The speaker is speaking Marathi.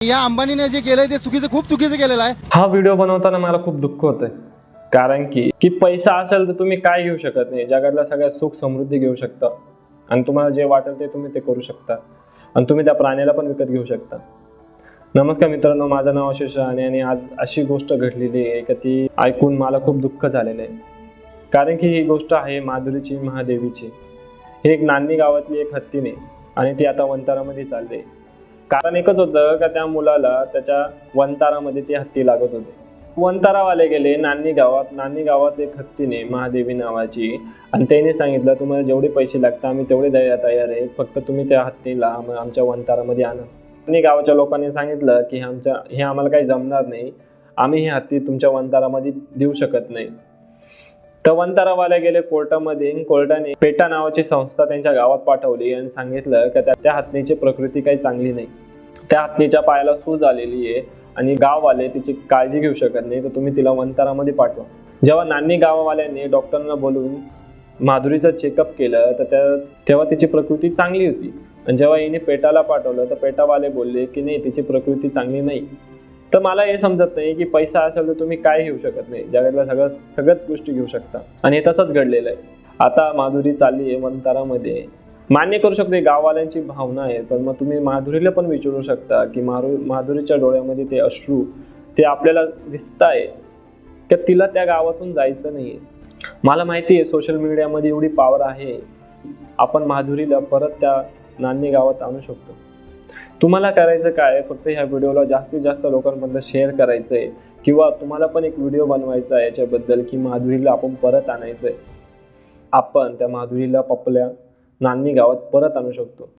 या अंबानीने जे केलंय ते खूप चुकीचं केलेलं आहे। हा व्हिडिओ बनवताना मला खूप दुःख होतंय, कारण की पैसा असेल तर तुम्ही काय घेऊ शकत नाही। जगातल्या सगळ्यात सुख समृद्धी घेऊ शकता आणि तुम्हाला जे वाटेल ते तुम्ही ते करू शकता आणि तुम्ही त्या प्राण्याला पण विकत घेऊ शकता। नमस्कार मित्रांनो, माझं नाव आशिष राणे आणि आज अशी गोष्ट घडलेली आहे की ती ऐकून मला खूप दुःख झालेलं आहे। कारण की ही गोष्ट आहे माधुरीची महादेवीची। ही एक नान्नी गावातली एक हत्तीने आणि ती आता वंतारामध्ये चालते। कारण एकच होतं का त्या मुलाला त्याच्या वंतारामध्ये ती हत्ती लागत होती। वंतारावाले गेले नान्नी गावात एक हत्तीने महादेवी नावाची, आणि त्याने सांगितलं तुम्हाला जेवढे पैसे लागतात आम्ही तेवढे द्यायला तयार आहे, फक्त तुम्ही त्या हत्तीला आमच्या वंतारामध्ये आणा। नान्नी गावाच्या लोकांनी सांगितलं की हे आम्हाला काही जमणार नाही, आम्ही ही हत्ती तुमच्या वंतारामध्ये देऊ शकत नाही। तर वंतारावाले गेले कोर्टामध्ये। कोर्टाने पेटा नावाची संस्था त्यांच्या गावात पाठवली आणि सांगितलं की त्या हत्तीची प्रकृती काही चांगली नाही, त्या हत्तीच्या पायाला सूज आलेली आहे आणि गाववाले तिची काळजी घेऊ शकत नाही, तर तुम्ही तिला वंतारामध्ये पाठवा। जेव्हा नान्नी गाववाल्यांनी डॉक्टरांना बोलवून माधुरीचं चेकअप केलं तर तेव्हा तिची प्रकृती चांगली होती, आणि जेव्हा हिने पेटाला पाठवलं तर पेटावाले बोलले की नाही, तिची प्रकृती चांगली नाही। तर मला हे समजत नाही की पैसा असेल तर तुम्ही काय घेऊ शकत नाही, जगातल्या सगळ्याच गोष्टी घेऊ शकता, आणि हे तसंच घडलेलं आहे। आता माधुरी चालली आहे वंतारामध्ये। मान्य करू शकते गाववाल्यांची भावना आहे, पण मग तुम्ही माधुरीला पण विचारू शकता की माधुरीच्या डोळ्यामध्ये ते अश्रू ते आपल्याला दिसताय की तिला त्या गावातून जायचं नाहीये। मला माहिती आहे सोशल मीडियामध्ये एवढी पॉवर आहे, आपण माधुरीला परत त्या नान्नी गावात आणू शकतो। तुम्हाला करायचं काय, फक्त ह्या व्हिडिओला जास्तीत जास्त लोकांपर्यंत शेअर करायचंय, किंवा तुम्हाला पण एक व्हिडिओ बनवायचा आहे याच्याबद्दल की माधुरीला आपण परत आणायचंय। आपण त्या माधुरीला आपल्या नान्नी गावात परत आणू शकतो।